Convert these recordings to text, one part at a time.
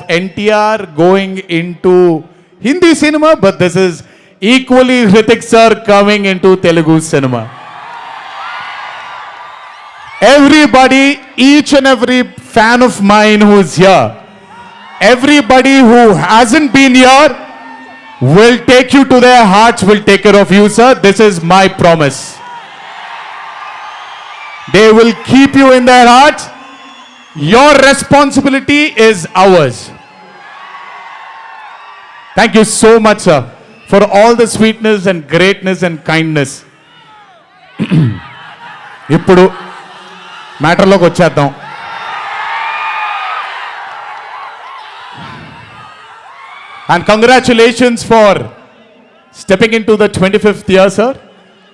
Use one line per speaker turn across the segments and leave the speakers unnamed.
NTR going into Hindi cinema, but this is equally Hrithik sir coming into Telugu cinema. Everybody, each and every fan of mine who is here, everybody who hasn't been here will take you to their hearts, will take care of you, sir. This is my promise. They will keep you in their hearts. Your responsibility is ours. Thank you so much, sir, for all the sweetness and greatness and kindness. ఇప్పుడు మ్యాటర్లోకి వచ్చేద్దాం. And congratulations for stepping into the 25th year, sir.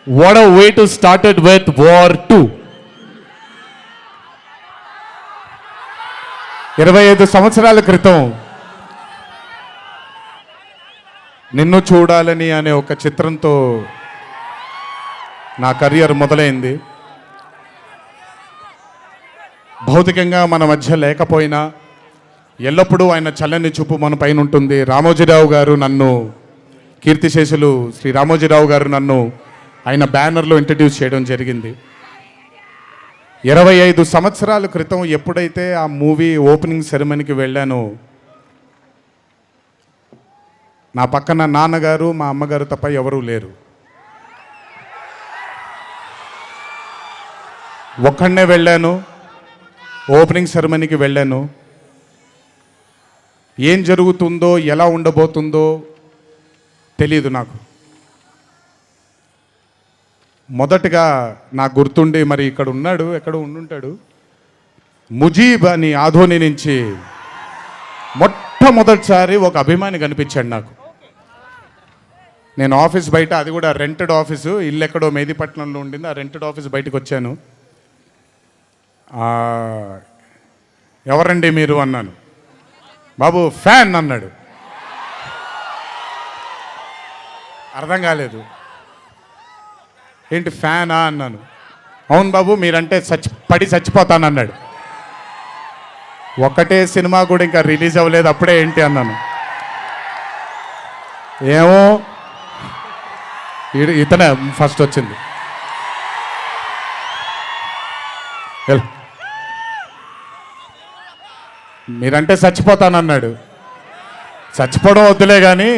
What a way to start it with War 2. 25 సంవత్సరాల క్రితం నిన్ను చూడాలని అనే ఒక చిత్రంతో నా కెరియర్ మొదలైంది. భౌతికంగా మన మధ్య లేకపోయినా ఎల్లప్పుడూ ఆయన చల్లని చూపు మన పైన ఉంటుంది. రామోజీరావు గారు నన్ను, కీర్తిశేషులు శ్రీ రామోజీరావు గారు నన్ను ఆయన బ్యానర్లో ఇంట్రడ్యూస్ చేయడం జరిగింది. 25 సంవత్సరాల క్రితం ఎప్పుడైతే ఆ మూవీ ఓపెనింగ్ సెరమనీకి వెళ్ళానో, నా పక్కన నాన్నగారు మా అమ్మగారు తప్ప ఎవరూ లేరు. ఒక్కడనే వెళ్ళాను, ఓపెనింగ్ సెరమనీకి వెళ్ళాను. ఏం జరుగుతుందో, ఎలా ఉండబోతుందో తెలీదు నాకు. మొదటగా నాకు గుర్తుండి, మరి ఇక్కడ ఉన్నాడు, ఎక్కడ ఉండుంటాడు, ముజీబ్ అని ఆధోని నుంచి మొట్టమొదటిసారి ఒక అభిమాని కనిపించాడు నాకు. నేను ఆఫీస్ బయట, అది కూడా రెంటెడ్ ఆఫీసు, ఇల్లు ఎక్కడో మేదిపట్నంలో ఉండింది, ఆ రెంటెడ్ ఆఫీస్ బయటకు వచ్చాను. ఎవరండి మీరు అన్నాను. బాబు ఫ్యాన్ అన్నాడు. అర్థం కాలేదు. ఏంటి ఫ్యానా అన్నాను. అవును బాబు, మీరంటే పడి చచ్చిపోతానన్నాడు. ఒక్కటే సినిమా కూడా ఇంకా రిలీజ్ అవ్వలేదు, అప్పుడే ఏంటి అన్నాను. ఏమో ఇతనే ఫస్ట్ వచ్చింది. మీరంటే చచ్చిపోతానన్నాడు. చచ్చిపోవడం వద్దులే కానీ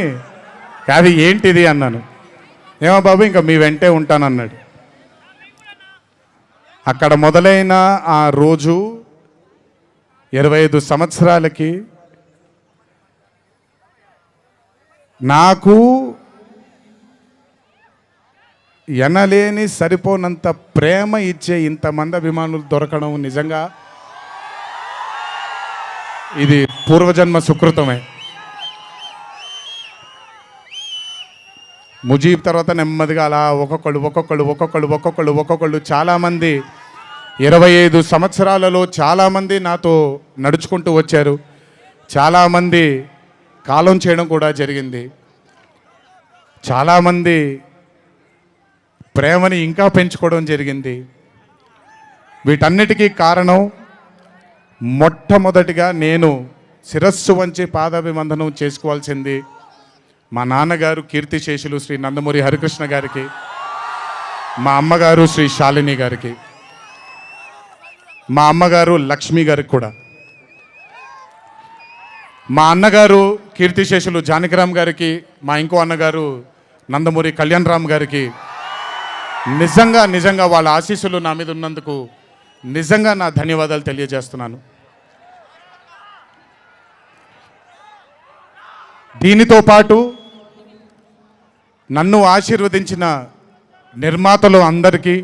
అది ఏంటిది అన్నాను. ఏమో బాబు ఇంకా మీ వెంటే ఉంటానన్నాడు. అక్కడ మొదలైన ఆ రోజు 25 సంవత్సరాలకి నాకు ఎనలేని సరిపోనంత ప్రేమ ఇచ్చే ఇంతమంది అభిమానులు దొరకడం నిజంగా ఇది పూర్వజన్మ సుకృతమే. ముజీబ్ తర్వాత నెమ్మదిగా అలా ఒక్కొక్కళ్ళు చాలామంది 25 సంవత్సరాలలో చాలామంది నాతో నడుచుకుంటూ వచ్చారు. చాలామంది కాలం చేయడం కూడా జరిగింది. చాలామంది ప్రేమని ఇంకా పెంచుకోవడం జరిగింది. వీటన్నిటికీ కారణం మొట్టమొదటిగా నేను శిరస్సు వంచి పాదాభివందనం చేసుకోవాల్సింది మా నాన్నగారు కీర్తిశేషులు శ్రీ నందమూరి హరికృష్ణ గారికి, మా అమ్మగారు శ్రీ శాలిని గారికి, మా అమ్మగారు లక్ష్మి గారికి కూడా, మా అన్నగారు కీర్తిశేషులు జానకిరామ్ గారికి, మా ఇంకో అన్నగారు నందమూరి కళ్యాణ్ రామ్ గారికి నిజంగా వాళ్ళ ఆశీస్సులు నా మీద ఉన్నందుకు నిజంగా నా ధన్యవాదాలు తెలియజేస్తున్నాను. దీనితో పాటు నన్ను ఆశీర్వదించిన నిర్మాతలు అందరికీ,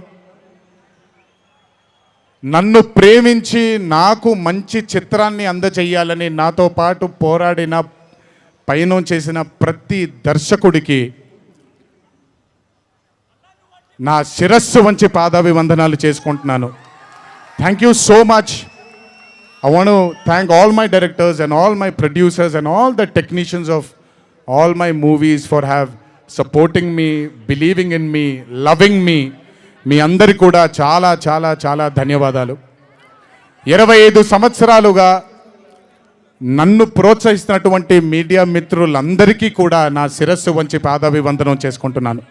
నన్ను ప్రేమించి నాకు మంచి చిత్రాన్ని అందజేయాలని నాతో పాటు పోరాడిన, పయనం చేసిన ప్రతి దర్శకుడికి నా శిరస్సు వంచి పాదాభివందనాలు చేసుకుంటున్నాను. Thank you so much. I want to thank all my directors and all my producers and all the technicians of all my movies for supporting me, believing in me, loving me. మీ అందరి కూడా చాలా చాలా చాలా ధన్యవాదాలు. 25 సంవత్సరాలుగా నన్ను ప్రోత్సహిస్తున్నటువంటి media మిత్రులందరికీ కూడా నా శిరస్సు వంచి పాదాభివందనం చేసుకుంటున్నాను.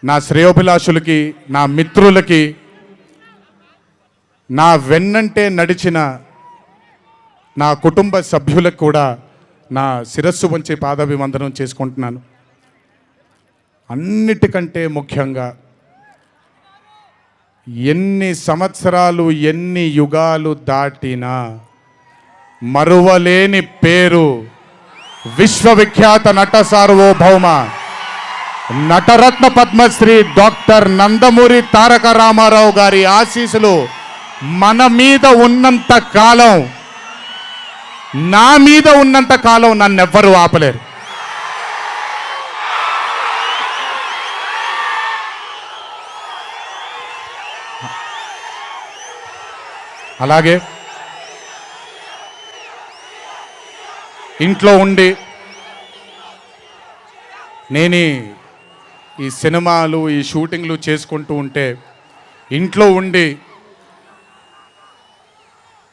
నా శ్రేయోభిలాషులకి, నా మిత్రులకి, నా వెన్నంటే నడిచిన నా కుటుంబ సభ్యులకు కూడా నా శిరస్సు వంచి పాదాభివందనం చేసుకుంటున్నాను. అన్నిటికంటే ముఖ్యంగా ఎన్ని సంవత్సరాలు, ఎన్ని యుగాలు దాటినా మరువలేని పేరు విశ్వవిఖ్యాత నట సార్వభౌమ నటరత్న పద్మశ్రీ డాక్టర్ నందమూరి తారక రామారావు గారి ఆశీస్సులు మన మీద ఉన్నంత కాలం, నా మీద ఉన్నంత కాలం నన్నెవ్వరూ ఆపలేరు. అలాగే ఇంట్లో ఉండి నేను ఈ సినిమాలు, ఈ షూటింగ్లు చేసుకుంటూ ఉంటే ఇంట్లో ఉండి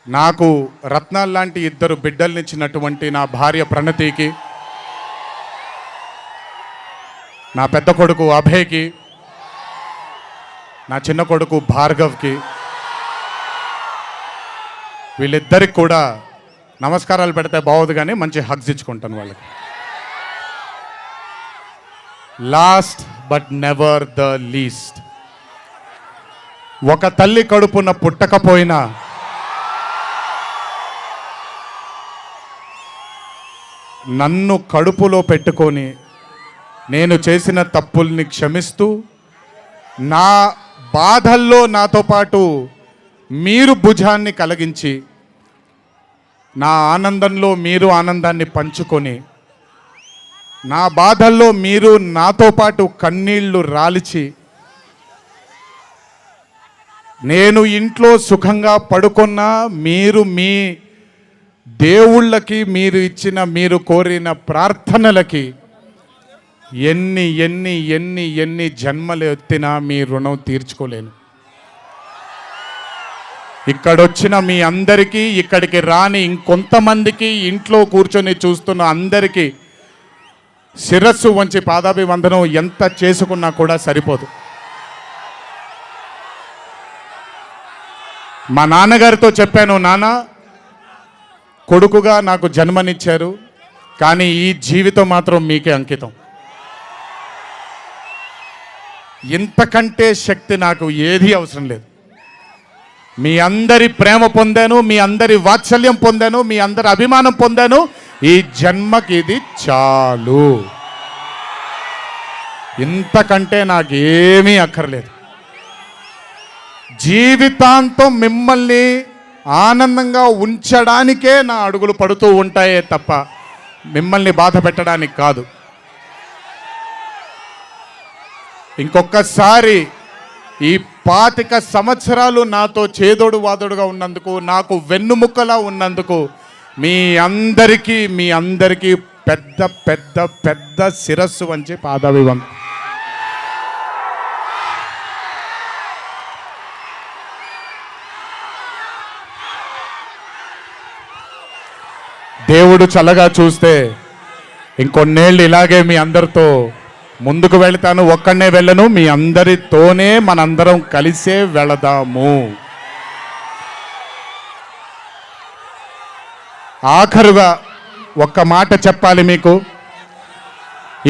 నాకు రత్నాలు లాంటి 2 బిడ్డల్నిచ్చినటువంటి నా భార్య ప్రణతికి, నా పెద్ద కొడుకు అభయ్కి, నా చిన్న కొడుకు భార్గవ్కి, వీళ్ళిద్దరికి కూడా నమస్కారాలు పెడితే బాగోదు కానీ మంచి హగ్స్ ఇచ్చుకుంటాను వాళ్ళకి. Last but never the least, ఒక తల్లి కడుపున పుట్టకపోయినా నన్ను కడుపులో పెట్టుకొని నేను చేసిన తప్పుల్ని క్షమిస్తూ, నా బాధల్లో నాతో పాటు మీరు భుజాన్ని కలిగించి, నా ఆనందంలో మీరు ఆనందాన్ని పంచుకొని, నా బాధల్లో మీరు నాతో పాటు కన్నీళ్లు రాల్చి, నేను ఇంట్లో సుఖంగా పడుకున్నా మీరు మీ దేవుళ్ళకి, మీరు ఇచ్చిన, మీరు కోరిన ప్రార్థనలకి ఎన్ని ఎన్ని ఎన్ని ఎన్ని జన్మలు ఎత్తినా మీ రుణం తీర్చుకోలేను. ఇక్కడొచ్చిన మీ అందరికీ, ఇక్కడికి రాని ఇంకొంతమందికి, ఇంట్లో కూర్చొని చూస్తున్న అందరికీ శిరస్సు వంచి పాదాభివందనం ఎంత చేసుకున్నా కూడా సరిపోదు. మా నాన్నగారితో చెప్పాను, నాన్న కొడుకుగా నాకు జన్మనిచ్చారు, కానీ ఈ జీవితం మాత్రం మీకే అంకితం. ఇంతకంటే శక్తి నాకు ఏది అవసరం లేదు. మీ అందరి ప్రేమ పొందాను, మీ అందరి వాత్సల్యం పొందాను, మీ అందరి అభిమానం పొందాను. ఈ జన్మకి ఇది చాలు. ఇంతకంటే నాకేమీ అక్కర్లేదు. జీవితాంతం మిమ్మల్ని ఆనందంగా ఉంచడానికే నా అడుగులు పడుతూ ఉంటాయే తప్ప మిమ్మల్ని బాధ పెట్టడానికి కాదు. ఇంకొకసారి ఈ 25 సంవత్సరాలు నాతో చేదోడు వాదోడుగా ఉన్నందుకు, నాకు వెన్నుముక్కలా ఉన్నందుకు మీ అందరికీ పెద్ద పెద్ద పెద్ద శిరస్సు వంచి పాదాభివందనం. దేవుడు చల్లగా చూస్తే ఇంకొన్నేళ్ళు ఇలాగే మీ అందరితో ముందుకు వెళ్తాను. ఒక్కడనే వెళ్ళను, మీ అందరితోనే మనందరం కలిసే వెళదాము. ఆఖరుగా ఒక్క మాట చెప్పాలి మీకు.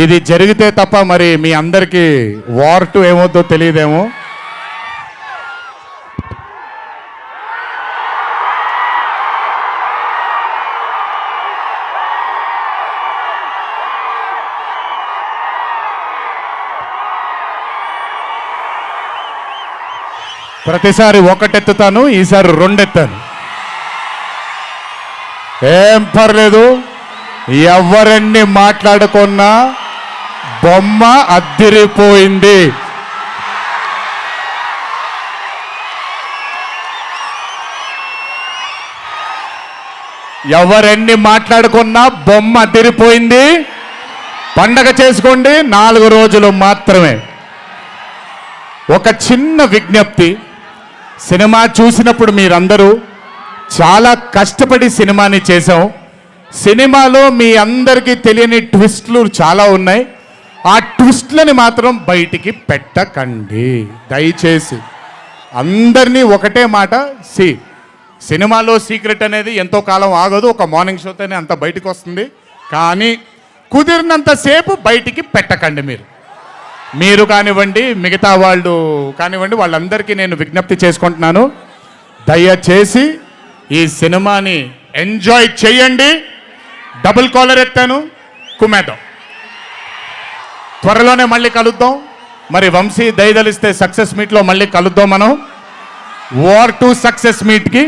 ఇది జరిగితే తప్ప మరి మీ అందరికీ వార్ 2 ఏమవుద్దో తెలియదేమో. ప్రతిసారి 1 ఎత్తుతాను, ఈసారి 2 ఎత్తాను. ఏం పర్లేదు, ఎవరెన్ని మాట్లాడుకున్నా బొమ్మ అద్దిరిపోయింది. ఎవరెన్ని మాట్లాడుకున్నా బొమ్మ అద్దిరిపోయింది. పండగ చేసుకోండి, 4 రోజులు మాత్రమే. ఒక చిన్న విజ్ఞప్తి, సినిమా చూసినప్పుడు మీరందరూ చాలా కష్టపడి సినిమాని చేసాం. సినిమాలో మీ అందరికీ తెలియని ట్విస్ట్లు చాలా ఉన్నాయి. ఆ ట్విస్ట్లని మాత్రం బయటికి పెట్టకండి దయచేసి. అందరినీ ఒకటే మాట, సినిమాలో సీక్రెట్ అనేది ఎంతో కాలం ఆగదు, ఒక మార్నింగ్ షోతోనే అంత బయటికి వస్తుంది. కానీ కుదిరినంతసేపు బయటికి పెట్టకండి. మీరు కానివ్వండి, మిగతా వాళ్ళు కానివ్వండి, వాళ్ళందరికీ నేను విజ్ఞప్తి చేసుకుంటున్నాను, దయచేసి ఈ సినిమాని ఎంజాయ్ చేయండి. డబుల్ కాలర్ ఎత్తాను, కుమ్మేద్దాం. త్వరలోనే మళ్ళీ కలుద్దాం. మరి వంశీ దయదలిస్తే సక్సెస్ మీట్లో మళ్ళీ కలుద్దాం. మనం వార్ 2 సక్సెస్ మీట్కి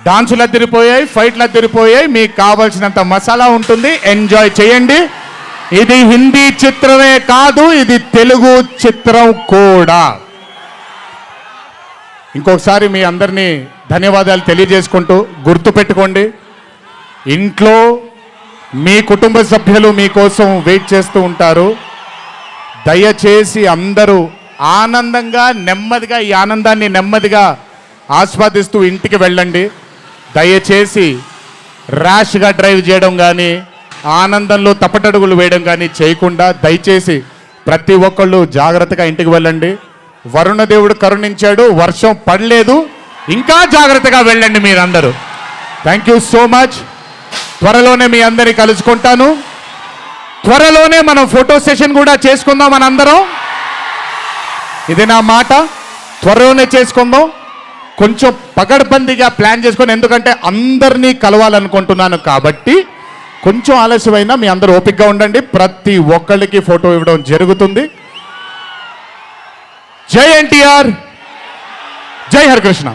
డాన్సులు అద్దరిపోయాయి, ఫైట్లు అద్దరిపోయాయి. మీకు కావాల్సినంత మసాలా ఉంటుంది, ఎంజాయ్ చేయండి. ఇది హిందీ చిత్రమే కాదు, ఇది తెలుగు చిత్రం కూడా. ఇంకొకసారి మీ అందరినీ ధన్యవాదాలు తెలియజేసుకుంటూ, గుర్తుపెట్టుకోండి, ఇంట్లో మీ కుటుంబ సభ్యులు మీకోసం వెయిట్ చేస్తూ ఉంటారు. దయచేసి అందరూ ఆనందంగా నెమ్మదిగా ఈ ఆనందాన్ని నెమ్మదిగా ఆస్వాదిస్తూ ఇంటికి వెళ్ళండి. దయచేసి ర్యాష్గా డ్రైవ్ చేయడం కానీ, ఆనందంలో తప్పటడుగులు వేయడం కానీ చేయకుండా దయచేసి ప్రతి ఒక్కళ్ళు జాగ్రత్తగా ఇంటికి వెళ్ళండి. వరుణదేవుడు కరుణించాడు, వర్షం పడలేదు, ఇంకా జాగ్రత్తగా వెళ్ళండి మీరందరూ. Thank you so much. త్వరలోనే మీ అందరినీ కలుసుకుంటాను. త్వరలోనే మనం ఫోటో సెషన్ కూడా చేసుకుందాం మనందరం. ఇది నా మాట, త్వరలోనే చేసుకుందాం. కొంచెం పగడ్బందీగా ప్లాన్ చేసుకొని, ఎందుకంటే అందరినీ కలవాలనుకుంటున్నాను కాబట్టి కొంచెం ఆలస్యమైనా మీ అందరూ ఓపికగా ఉండండి. ప్రతి ఒక్కళ్ళకి ఫోటో ఇవ్వడం జరుగుతుంది. జై ఎన్టీఆర్, జై హరికృష్ణ.